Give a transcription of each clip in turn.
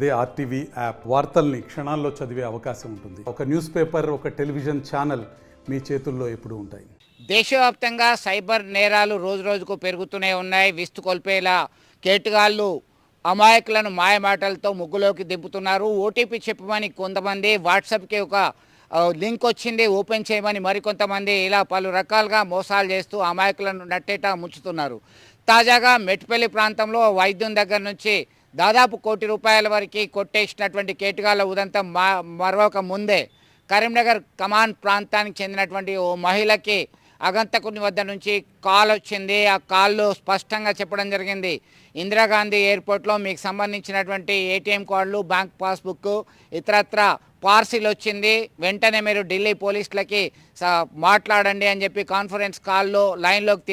అదే RTV app వార్తల్ని క్షణాల్లో చదివే అవకాశం ఉంటుంది. ఒక న్యూస్ పేపర్, ఒక టెలివిజన్ ఛానల్ మీ చేతుల్లో ఎప్పుడూ ఉంటాయి. దేశవ్యాప్తంగా సైబర్ నేరాలు రోజురోజుకు పెరుగుతూనే ఉన్నాయి. విస్తుకొల్పేలా కేటుగాళ్ళు అమాయకులను మాయమాటలతో ముగ్గులోకి దింపుతున్నారు. ఓటీపీ చెప్పమని కొంతమంది, వాట్సాప్కి ఒక లింక్ వచ్చింది ఓపెన్ చేయమని మరికొంతమంది, ఇలా పలు రకాలుగా మోసాలు చేస్తూ అమాయకులను నట్టేట ముంచుతున్నారు. తాజాగా మెట్పల్లి ప్రాంతంలో వైద్యం దగ్గర నుంచి దాదాపు ₹1,00,00,000 వరకు కొట్టేసినటువంటి కేటుగాళ్ళ ఉదంతం మరొక ముందే కరీంనగర్ కమాన్ ప్రాంతానికి చెందినటువంటి ఓ మహిళకి అగంతకుని వద్ద నుంచి కాల్ వచ్చింది. ఆ కాల్లో స్పష్టంగా చెప్పడం జరిగింది, ఇందిరాగాంధీ ఎయిర్పోర్ట్లో మీకు సంబంధించినటువంటి ఏటీఎం కార్డులు, బ్యాంక్ పాస్బుక్, ఇతరత్ర పార్సిల్ వచ్చింది, వెంటనే మీరు ఢిల్లీ పోలీసులకి మాట్లాడండి అని చెప్పి కాన్ఫరెన్స్ కాల్లో లైన్లోకి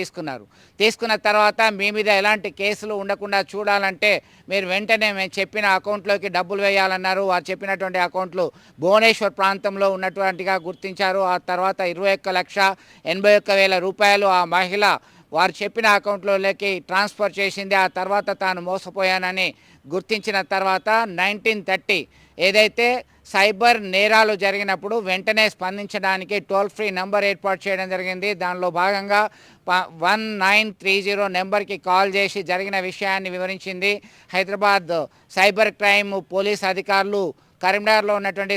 తీసుకున్న తర్వాత మీ మీద ఎలాంటి కేసులు ఉండకుండా చూడాలంటే మీరు వెంటనే మేము చెప్పిన అకౌంట్లోకి డబ్బులు వేయాలన్నారు. వారు చెప్పినటువంటి అకౌంట్లు భువనేశ్వర్ ప్రాంతంలో ఉన్నటువంటిగా గుర్తించారు. ఆ తర్వాత ₹21,81,000 ఆ మహిళ వారు చెప్పిన అకౌంట్లోకి ట్రాన్స్ఫర్ చేసింది. ఆ తర్వాత తాను మోసపోయానని గుర్తించిన తర్వాత 1930 ఏదైతే సైబర్ నేరాలు జరిగినప్పుడు వెంటనే స్పందించడానికి టోల్ ఫ్రీ నెంబర్ ఏర్పాటు చేయడం జరిగింది. దానిలో భాగంగా 1930 నెంబర్కి కాల్ చేసి జరిగిన విషయాన్ని వివరించింది. హైదరాబాద్ సైబర్ క్రైమ్ పోలీస్ అధికారులు కరీంనగర్లో ఉన్నటువంటి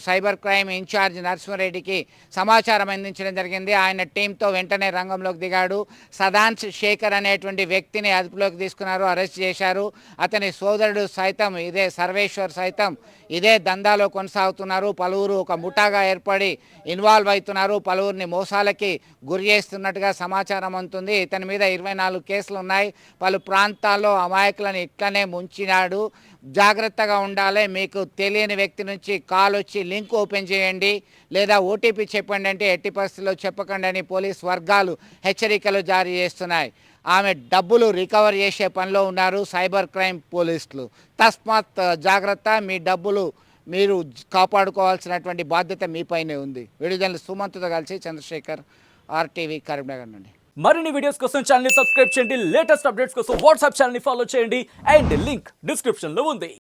సైబర్ క్రైమ్ ఇన్ఛార్జ్ నరసింహారెడ్డికి సమాచారం అందించడం జరిగింది. ఆయన టీంతో వెంటనే రంగంలోకి దిగాడు. సదాన్స్ శేఖర్ అనేటువంటి వ్యక్తిని అదుపులోకి తీసుకున్నారు, అరెస్ట్ చేశారు. అతని సోదరుడు సైతం ఇదే సర్వేశ్వర్ సైతం ఇదే దందాలో కొనసాగుతున్నారు. పలువురు ఒక ముఠాగా ఏర్పడి ఇన్వాల్వ్ అవుతున్నారు. పలువురిని మోసాలకి గురి చేస్తున్నట్టుగా సమాచారం అందుతుంది. ఇతని మీద 24 కేసులు ఉన్నాయి. పలు ప్రాంతాల్లో అమాయకులను ఇట్లనే ముంచినాడు. జాగ్రత్తగా ఉండాలి. మీకు తెలియని వ్యక్తి నుంచి కాల్ వచ్చి లింక్ ఓపెన్ చేయండి లేదా ఓటీపీ చెప్పండి అంటే ఎట్టి పరిస్థితుల్లో చెప్పకండి అని పోలీస్ వర్గాలు హెచ్చరికలు జారీ చేస్తున్నాయి. ఆమె డబ్బులు రికవర్ చేసే పనిలో ఉన్నారు సైబర్ క్రైమ్ పోలీసులు. తస్మాత్ జాగ్రత్త, మీ డబ్బులు మీరు కాపాడుకోవాల్సినటువంటి బాధ్యత మీపైనే ఉంది. విడుదల సుమంత్తో కలిసి చంద్రశేఖర్, ఆర్టీవీ కరీంనగర్ నుండి. మరిన్ని వీడియోస్ కోసం ఛానల్ ని సబ్స్క్రైబ్ చేయండి. లేటెస్ట్ అప్డేట్స్ కోసం వాట్సాప్ ఛానల్ ని ఫాలో చేయండి. అండ్ లింక్ డిస్క్రిప్షన్ లో ఉంది.